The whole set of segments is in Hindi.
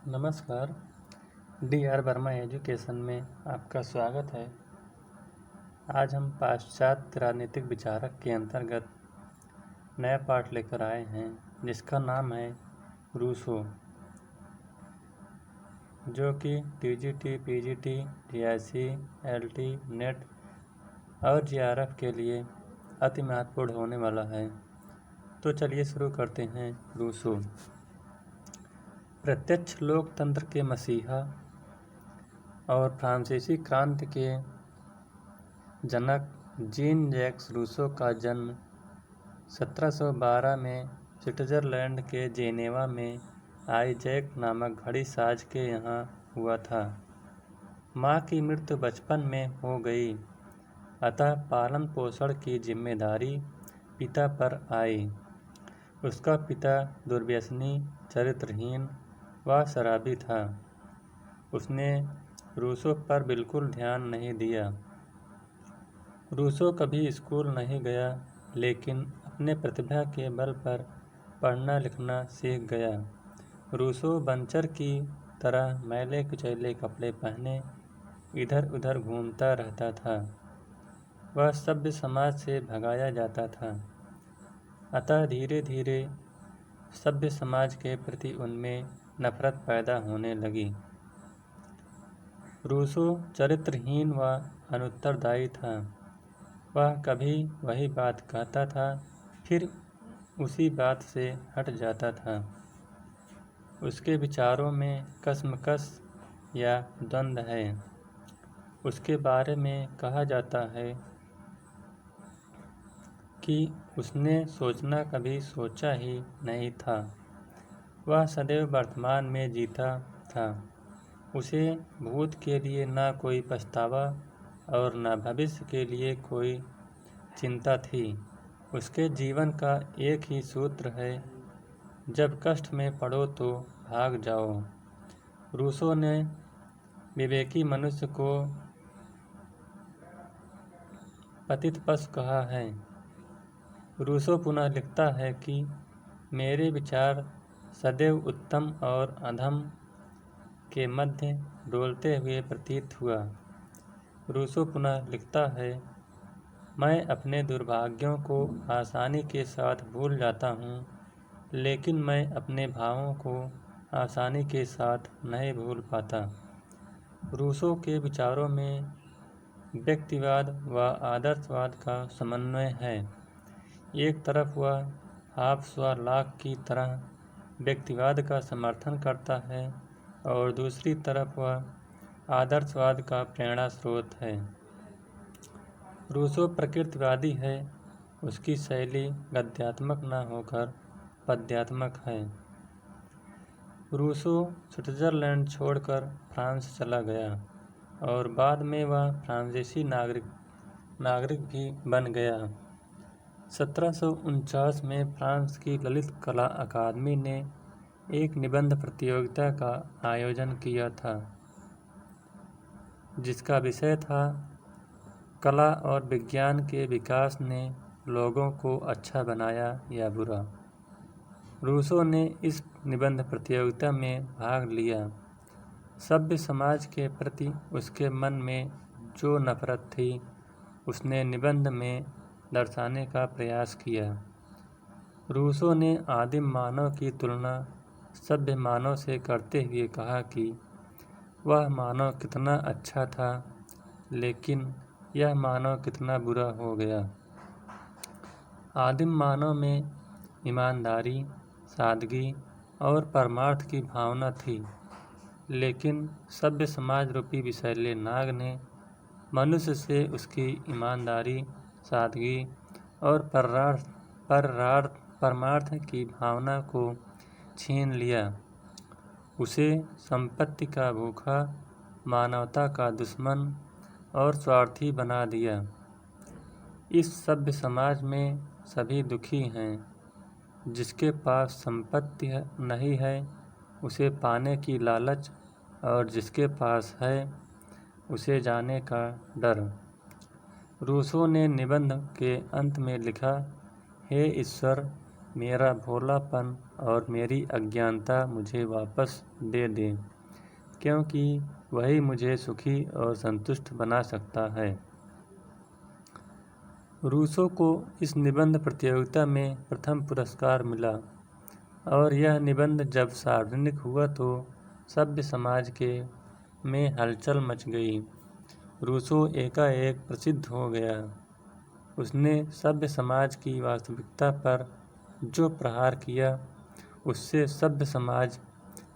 नमस्कार। डी.आर. वर्मा एजुकेशन में आपका स्वागत है। आज हम पाश्चात्य राजनीतिक विचारक के अंतर्गत नया पाठ लेकर आए हैं जिसका नाम है रूसो, जो कि TGT, PGT, TIC, LT, net और जीआरएफ के लिए अति महत्वपूर्ण होने वाला है। तो चलिए शुरू करते हैं। रूसो प्रत्यक्ष लोकतंत्र के मसीहा और फ्रांसीसी क्रांति के जनक जीन जैक्स रूसो का जन्म 1712 में स्विट्जरलैंड के जेनेवा में आइजैक नामक घड़ी साज के यहाँ हुआ था। माँ की मृत्यु बचपन में हो गई, अतः पालन पोषण की जिम्मेदारी पिता पर आई। उसका पिता दुर्व्यसनी, चरित्रहीन व शराबी था। उसने रूसो पर बिल्कुल ध्यान नहीं दिया। रूसो कभी स्कूल नहीं गया, लेकिन अपने प्रतिभा के बल पर पढ़ना लिखना सीख गया। रूसो बंचर की तरह मैले कुचैले कपड़े पहने इधर उधर घूमता रहता था। वह सभ्य समाज से भगाया जाता था, अतः धीरे धीरे सभ्य समाज के प्रति उनमें नफरत पैदा होने लगी। रूसो चरित्रहीन व अनुत्तरदायी था। वह कभी वही बात कहता था, फिर उसी बात से हट जाता था। उसके विचारों में कशमकश या द्वंद्व है। उसके बारे में कहा जाता है कि उसने सोचना कभी सोचा ही नहीं था। वह सदैव वर्तमान में जीता था। उसे भूत के लिए न कोई पछतावा और न भविष्य के लिए कोई चिंता थी। उसके जीवन का एक ही सूत्र है, जब कष्ट में पड़ो तो भाग जाओ। रूसो ने विवेकी मनुष्य को पतित पशु कहा है। रूसो पुनः लिखता है कि मेरे विचार सदैव उत्तम और अधम के मध्य डोलते हुए प्रतीत हुआ। रूसो पुनः लिखता है, मैं अपने दुर्भाग्यों को आसानी के साथ भूल जाता हूँ, लेकिन मैं अपने भावों को आसानी के साथ नहीं भूल पाता। रूसो के विचारों में व्यक्तिवाद व आदर्शवाद का समन्वय है। एक तरफ वह आप स्व लाक की तरह व्यक्तिवाद का समर्थन करता है और दूसरी तरफ वह आदर्शवाद का प्रेरणा स्रोत है। रूसो प्रकृतिवादी है। उसकी शैली गद्यात्मक न होकर पद्यात्मक है। रूसो स्विट्जरलैंड छोड़कर फ्रांस चला गया और बाद में वह फ्रांसीसी नागरिक भी बन गया। 1749 में फ्रांस की ललित कला अकादमी ने एक निबंध प्रतियोगिता का आयोजन किया था, जिसका विषय था कला और विज्ञान के विकास ने लोगों को अच्छा बनाया या बुरा। रूसो ने इस निबंध प्रतियोगिता में भाग लिया। सभ्य समाज के प्रति उसके मन में जो नफरत थी, उसने निबंध में दर्शाने का प्रयास किया। रूसो ने आदिम मानव की तुलना सभ्य मानव से करते हुए कहा कि वह मानव कितना अच्छा था, लेकिन यह मानव कितना बुरा हो गया। आदिम मानव में ईमानदारी, सादगी और परमार्थ की भावना थी, लेकिन सभ्य समाज रूपी विषैले नाग ने मनुष्य से उसकी ईमानदारी, सादगी और परमार्थ की भावना को छीन लिया। उसे संपत्ति का भूखा, मानवता का दुश्मन और स्वार्थी बना दिया। इस सभ्य समाज में सभी दुखी हैं। जिसके पास संपत्ति नहीं है, उसे पाने की लालच, और जिसके पास है, उसे जाने का डर। रूसो ने निबंध के अंत में लिखा, हे ईश्वर, मेरा भोलापन और मेरी अज्ञानता मुझे वापस दे दे, क्योंकि वही मुझे सुखी और संतुष्ट बना सकता है। रूसो को इस निबंध प्रतियोगिता में प्रथम पुरस्कार मिला और यह निबंध जब सार्वजनिक हुआ तो सभ्य समाज के में हलचल मच गई। रूसो एकाएक प्रसिद्ध हो गया। उसने सभ्य समाज की वास्तविकता पर जो प्रहार किया, उससे सभ्य समाज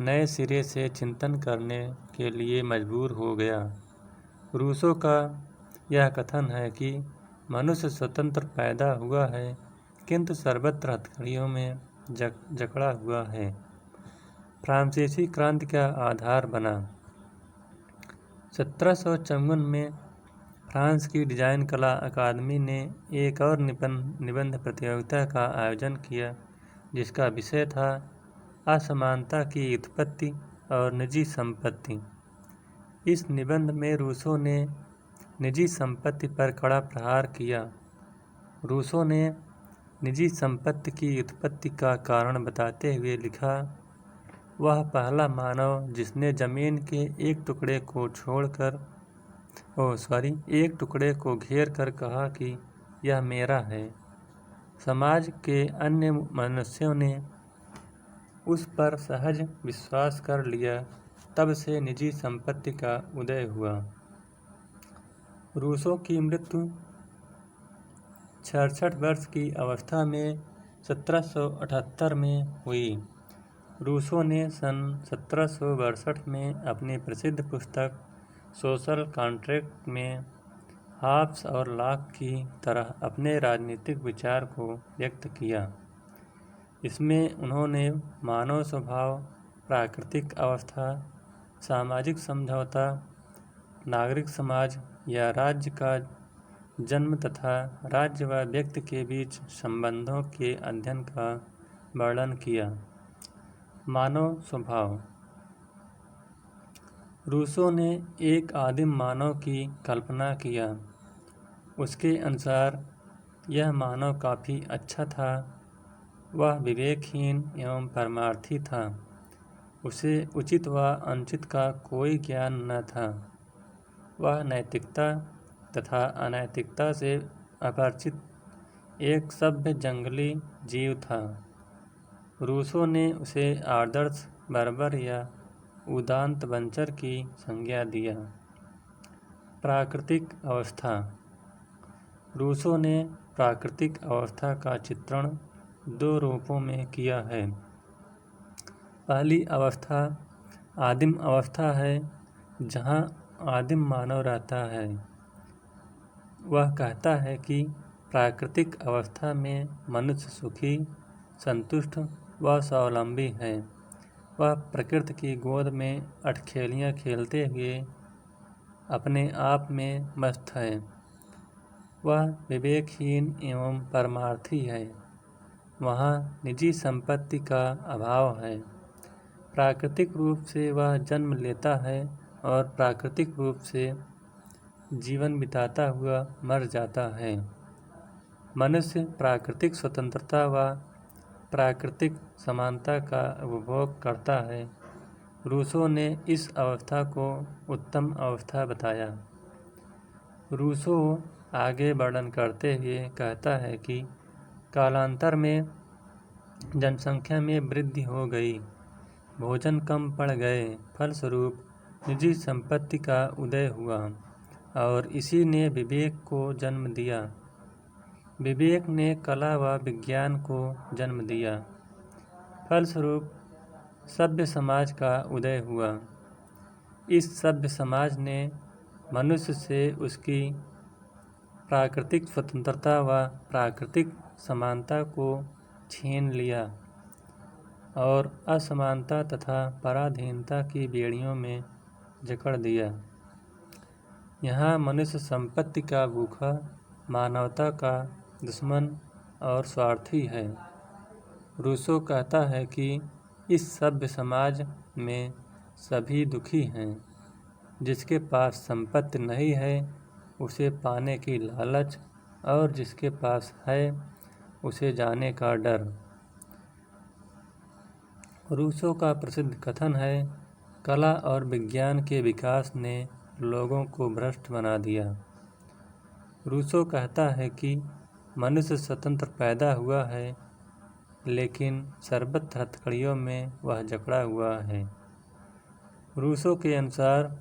नए सिरे से चिंतन करने के लिए मजबूर हो गया। रूसो का यह कथन है कि मनुष्य स्वतंत्र पैदा हुआ है, किंतु सर्वत्र हथकड़ियों में जकड़ा हुआ है। फ्रांसीसी क्रांति का आधार बना। 1754 में फ्रांस की डिजाइन कला अकादमी ने एक और निबंध प्रतियोगिता का आयोजन किया, जिसका विषय था असमानता की उत्पत्ति और निजी संपत्ति। इस निबंध में रूसो ने निजी संपत्ति पर कड़ा प्रहार किया। रूसो ने निजी संपत्ति की उत्पत्ति का कारण बताते हुए लिखा, वह पहला मानव जिसने जमीन के एक टुकड़े को घेर कर कहा कि यह मेरा है। समाज के अन्य मनुष्यों ने उस पर सहज विश्वास कर लिया। तब से निजी संपत्ति का उदय हुआ। रूसो की मृत्यु 66 वर्ष की अवस्था में 1778 में हुई। रूसो ने सन 1762 में अपनी प्रसिद्ध पुस्तक सोशल कॉन्ट्रैक्ट में हॉब्स और लॉक की तरह अपने राजनीतिक विचार को व्यक्त किया। इसमें उन्होंने मानव स्वभाव, प्राकृतिक अवस्था, सामाजिक समझौता, नागरिक समाज या राज्य का जन्म तथा राज्य व व्यक्ति के बीच संबंधों के अध्ययन का वर्णन किया। मानव स्वभाव। रूसो ने एक आदिम मानव की कल्पना किया। उसके अनुसार यह मानव काफ़ी अच्छा था। वह विवेकहीन एवं परमार्थी था। उसे उचित व अनुचित का कोई ज्ञान न था। वह नैतिकता तथा अनैतिकता से अपरिचित एक सभ्य जंगली जीव था। रूसो ने उसे आदर्श बर्बर या उदात्त बंचर की संज्ञा दिया। प्राकृतिक अवस्था। रूसो ने प्राकृतिक अवस्था का चित्रण दो रूपों में किया है। पहली अवस्था आदिम अवस्था है, जहाँ आदिम मानव रहता है। वह कहता है कि प्राकृतिक अवस्था में मनुष्य सुखी, संतुष्ट व स्वावलंबी है। वह प्रकृति की गोद में अठखेलियाँ खेलते हुए अपने आप में मस्त है। वह विवेकहीन एवं परमार्थी है। वहाँ निजी संपत्ति का अभाव है। प्राकृतिक रूप से वह जन्म लेता है और प्राकृतिक रूप से जीवन बिताता हुआ मर जाता है। मनुष्य प्राकृतिक स्वतंत्रता व प्राकृतिक समानता का उपभोग करता है। रूसो ने इस अवस्था को उत्तम अवस्था बताया। रूसो आगे वर्णन करते हुए कहता है कि कालांतर में जनसंख्या में वृद्धि हो गई, भोजन कम पड़ गए, फलस्वरूप निजी संपत्ति का उदय हुआ और इसी ने विवेक को जन्म दिया। विवेक ने कला व विज्ञान को जन्म दिया। फलस्वरूप सभ्य समाज का उदय हुआ। इस सभ्य समाज ने मनुष्य से उसकी प्राकृतिक स्वतंत्रता व प्राकृतिक समानता को छीन लिया और असमानता तथा पराधीनता की बेड़ियों में जकड़ दिया। यहाँ मनुष्य संपत्ति का भूखा, मानवता का दुश्मन और स्वार्थी है। रूसो कहता है कि इस सभ्य समाज में सभी दुखी हैं। जिसके पास संपत्ति नहीं है, उसे पाने की लालच, और जिसके पास है, उसे जाने का डर। रूसो का प्रसिद्ध कथन है, कला और विज्ञान के विकास ने लोगों को भ्रष्ट बना दिया। रूसो कहता है कि मनुष्य स्वतंत्र पैदा हुआ है, लेकिन सर्वत्र हथकड़ियों में वह जकड़ा हुआ है। रूसो के अनुसार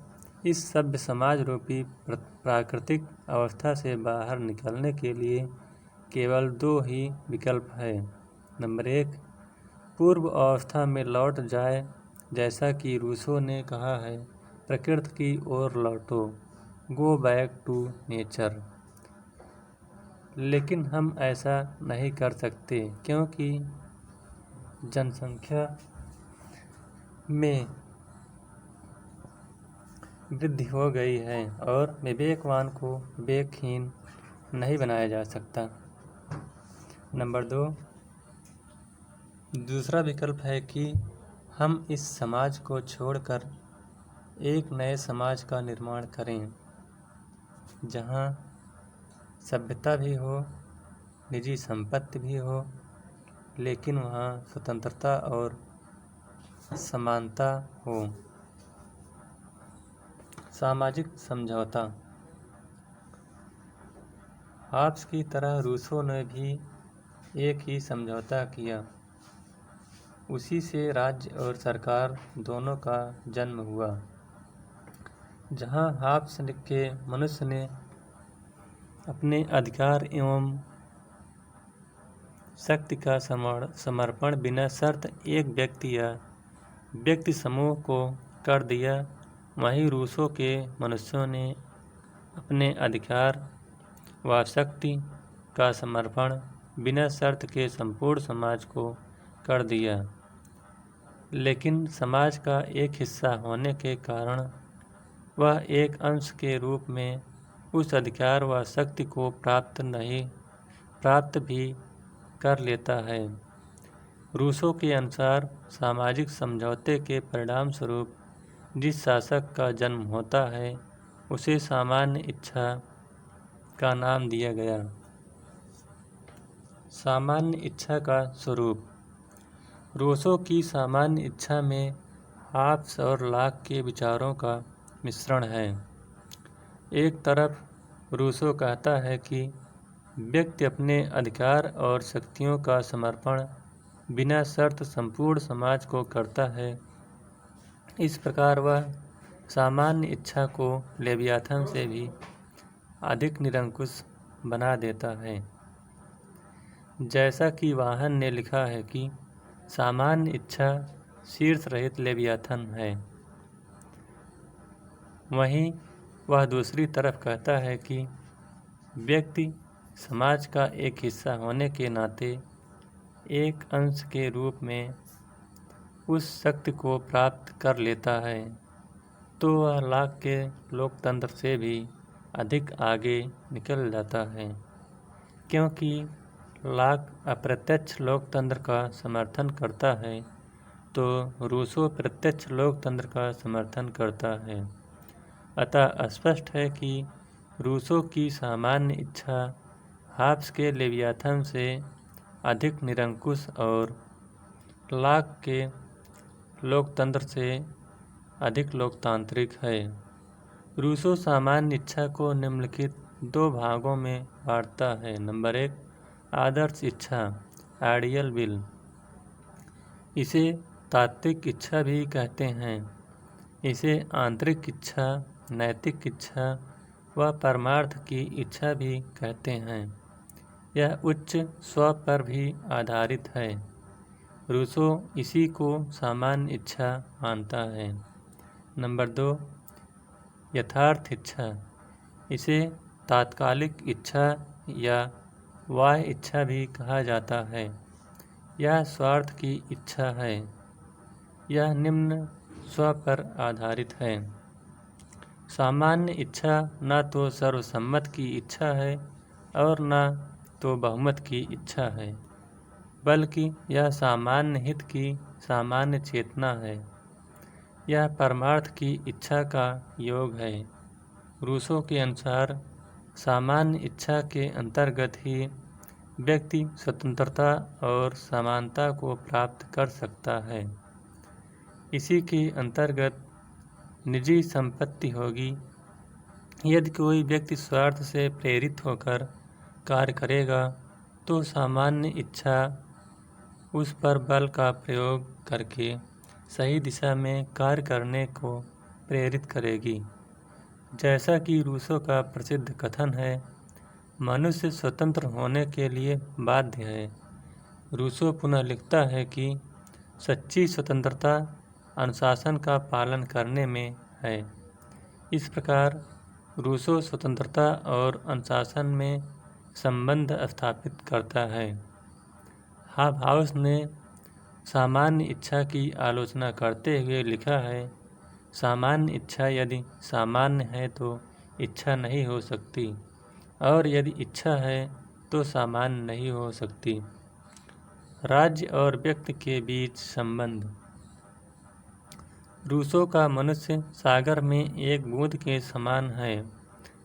इस सभ्य समाज रूपी प्राकृतिक अवस्था से बाहर निकलने के लिए केवल 2 ही विकल्प है। नंबर 1, पूर्व अवस्था में लौट जाए, जैसा कि रूसो ने कहा है, प्रकृति की ओर लौटो, गो बैक टू नेचर। लेकिन हम ऐसा नहीं कर सकते क्योंकि जनसंख्या में वृद्धि हो गई है और विवेकवान को विवेकहीन नहीं बनाया जा सकता। नंबर 2, दूसरा विकल्प है कि हम इस समाज को छोड़कर एक नए समाज का निर्माण करें, जहां सभ्यता भी हो, निजी संपत्ति भी हो, लेकिन वहां स्वतंत्रता और समानता हो। सामाजिक समझौता। हाब्स की तरह रूसो ने भी एक ही समझौता किया। उसी से राज्य और सरकार दोनों का जन्म हुआ। जहां हाब्स के मनुष्य ने अपने अधिकार एवं शक्ति का समर्पण बिना शर्त एक व्यक्ति या व्यक्ति समूह को कर दिया, वहीं रूसो के मनुष्यों ने अपने अधिकार व शक्ति का समर्पण बिना शर्त के संपूर्ण समाज को कर दिया। लेकिन समाज का एक हिस्सा होने के कारण वह एक अंश के रूप में उस अधिकार व शक्ति को प्राप्त भी कर लेता है। रूसो के अनुसार सामाजिक समझौते के परिणाम स्वरूप जिस शासक का जन्म होता है, उसे सामान्य इच्छा का नाम दिया गया। सामान्य इच्छा का स्वरूप। रूसो की सामान्य इच्छा में हाब्स और लॉक के विचारों का मिश्रण है। एक तरफ रूसो कहता है कि व्यक्ति अपने अधिकार और शक्तियों का समर्पण बिना शर्त संपूर्ण समाज को करता है। इस प्रकार वह सामान्य इच्छा को लेवियाथन से भी अधिक निरंकुश बना देता है। जैसा कि वाहन ने लिखा है कि सामान्य इच्छा शीर्ष रहित लेवियाथन है, वहीं वह दूसरी तरफ कहता है कि व्यक्ति समाज का एक हिस्सा होने के नाते एक अंश के रूप में उस शक्ति को प्राप्त कर लेता है, तो वह लॉक के लोकतंत्र से भी अधिक आगे निकल जाता है। क्योंकि लॉक अप्रत्यक्ष लोकतंत्र का समर्थन करता है, तो रूसो प्रत्यक्ष लोकतंत्र का समर्थन करता है। अतः स्पष्ट है कि रूसो की सामान्य इच्छा हाब्स के लेवियाथन से अधिक निरंकुश और लॉक के लोकतंत्र से अधिक लोकतांत्रिक है। रूसो सामान्य इच्छा को निम्नलिखित 2 भागों में बांटता है। नंबर 1, आदर्श इच्छा, आइडियल विल। इसे तात्विक इच्छा भी कहते हैं। इसे आंतरिक इच्छा, नैतिक इच्छा व परमार्थ की इच्छा भी कहते हैं। यह उच्च स्व पर भी आधारित है। रूसो इसी को सामान्य इच्छा मानता है। नंबर 2, यथार्थ इच्छा। इसे तात्कालिक इच्छा या बाह्य इच्छा भी कहा जाता है। यह स्वार्थ की इच्छा है। यह निम्न स्व पर आधारित है। सामान्य इच्छा न तो सर्वसम्मत की इच्छा है और न तो बहुमत की इच्छा है, बल्कि यह सामान्य हित की सामान्य चेतना है। यह परमार्थ की इच्छा का योग है। रूसो के अनुसार सामान्य इच्छा के अंतर्गत ही व्यक्ति स्वतंत्रता और समानता को प्राप्त कर सकता है। इसी के अंतर्गत निजी संपत्ति होगी। यदि कोई व्यक्ति स्वार्थ से प्रेरित होकर कार्य करेगा तो सामान्य इच्छा उस पर बल का प्रयोग करके सही दिशा में कार्य करने को प्रेरित करेगी। जैसा कि रूसो का प्रसिद्ध कथन है, मनुष्य स्वतंत्र होने के लिए बाध्य है। रूसो पुनः लिखता है कि सच्ची स्वतंत्रता अनुशासन का पालन करने में है। इस प्रकार रूसो स्वतंत्रता और अनुशासन में संबंध स्थापित करता है। हाबहाउस ने सामान्य इच्छा की आलोचना करते हुए लिखा है, सामान्य इच्छा यदि सामान्य है तो इच्छा नहीं हो सकती, और यदि इच्छा है तो सामान्य नहीं हो सकती। राज्य और व्यक्ति के बीच संबंध। रूसो का मनुष्य सागर में एक बूंद के समान है,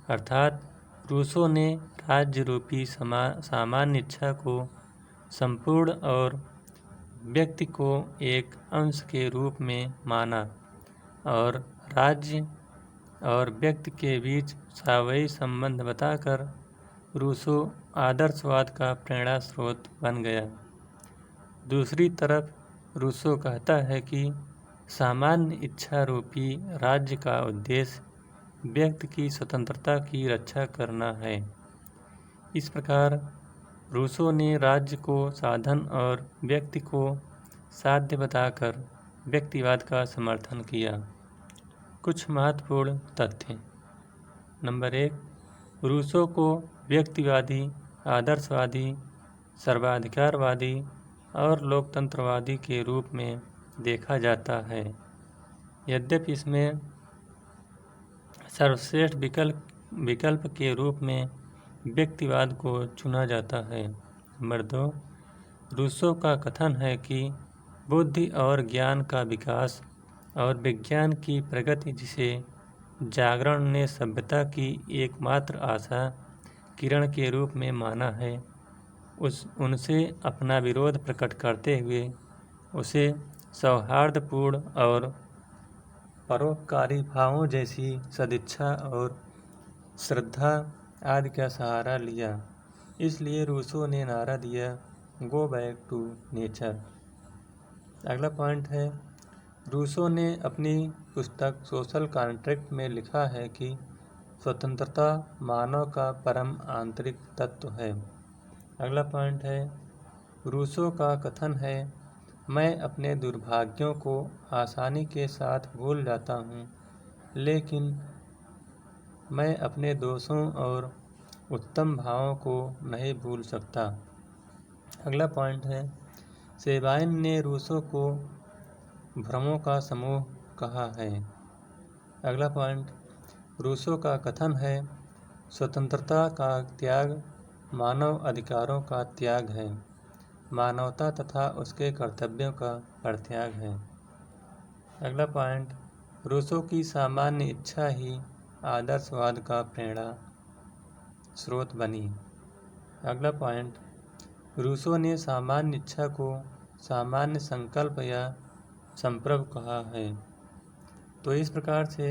अर्थात रूसो ने राज्य रूपी सामान्य इच्छा को संपूर्ण और व्यक्ति को एक अंश के रूप में माना, और राज्य और व्यक्ति के बीच सावयी संबंध बताकर रूसो आदर्शवाद का प्रेरणा स्रोत बन गया। दूसरी तरफ रूसो कहता है कि सामान्य इच्छा रूपी राज्य का उद्देश्य व्यक्ति की स्वतंत्रता की रक्षा करना है। इस प्रकार रूसो ने राज्य को साधन और व्यक्ति को साध्य बताकर व्यक्तिवाद का समर्थन किया। कुछ महत्वपूर्ण तथ्य। नंबर 1, रूसो को व्यक्तिवादी, आदर्शवादी, सर्वाधिकारवादी और लोकतंत्रवादी के रूप में देखा जाता है। यद्यपि इसमें सर्वश्रेष्ठ विकल्प के रूप में व्यक्तिवाद को चुना जाता है। नंबर 2, रूसो का कथन है कि बुद्धि और ज्ञान का विकास और विज्ञान की प्रगति, जिसे जागरण ने सभ्यता की एकमात्र आशा किरण के रूप में माना है, उनसे अपना विरोध प्रकट करते हुए उसे सौहार्दपूर्ण और परोपकारी भावों जैसी सदिच्छा और श्रद्धा आदि का सहारा लिया। इसलिए रूसो ने नारा दिया, गो बैक टू नेचर। अगला पॉइंट है, रूसो ने अपनी पुस्तक सोशल कॉन्ट्रैक्ट में लिखा है कि स्वतंत्रता मानव का परम आंतरिक तत्व है। अगला पॉइंट है, रूसो का कथन है, मैं अपने दुर्भाग्यों को आसानी के साथ भूल जाता हूँ, लेकिन मैं अपने दोषों और उत्तम भावों को नहीं भूल सकता। अगला पॉइंट है, सेबाइन ने रूसो को भ्रमों का समूह कहा है। अगला पॉइंट, रूसो का कथन है, स्वतंत्रता का त्याग मानव अधिकारों का त्याग है, मानवता तथा उसके कर्तव्यों का परित्याग है। अगला पॉइंट, रूसो की सामान्य इच्छा ही आदर्शवाद का प्रेरणा स्रोत बनी। अगला पॉइंट, रूसो ने सामान्य इच्छा को सामान्य संकल्प या संप्रभ कहा है। तो इस प्रकार से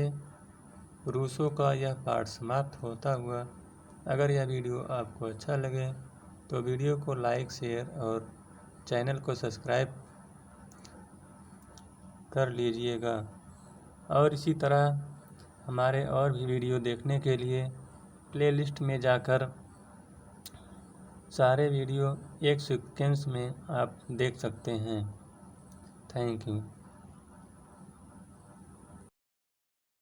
रूसो का यह पाठ समाप्त होता हुआ। अगर यह वीडियो आपको अच्छा लगे तो वीडियो को लाइक, शेयर और चैनल को सब्सक्राइब कर लीजिएगा। और इसी तरह हमारे और भी वीडियो देखने के लिए प्लेलिस्ट में जाकर सारे वीडियो एक सीक्वेंस में आप देख सकते हैं। Thank you.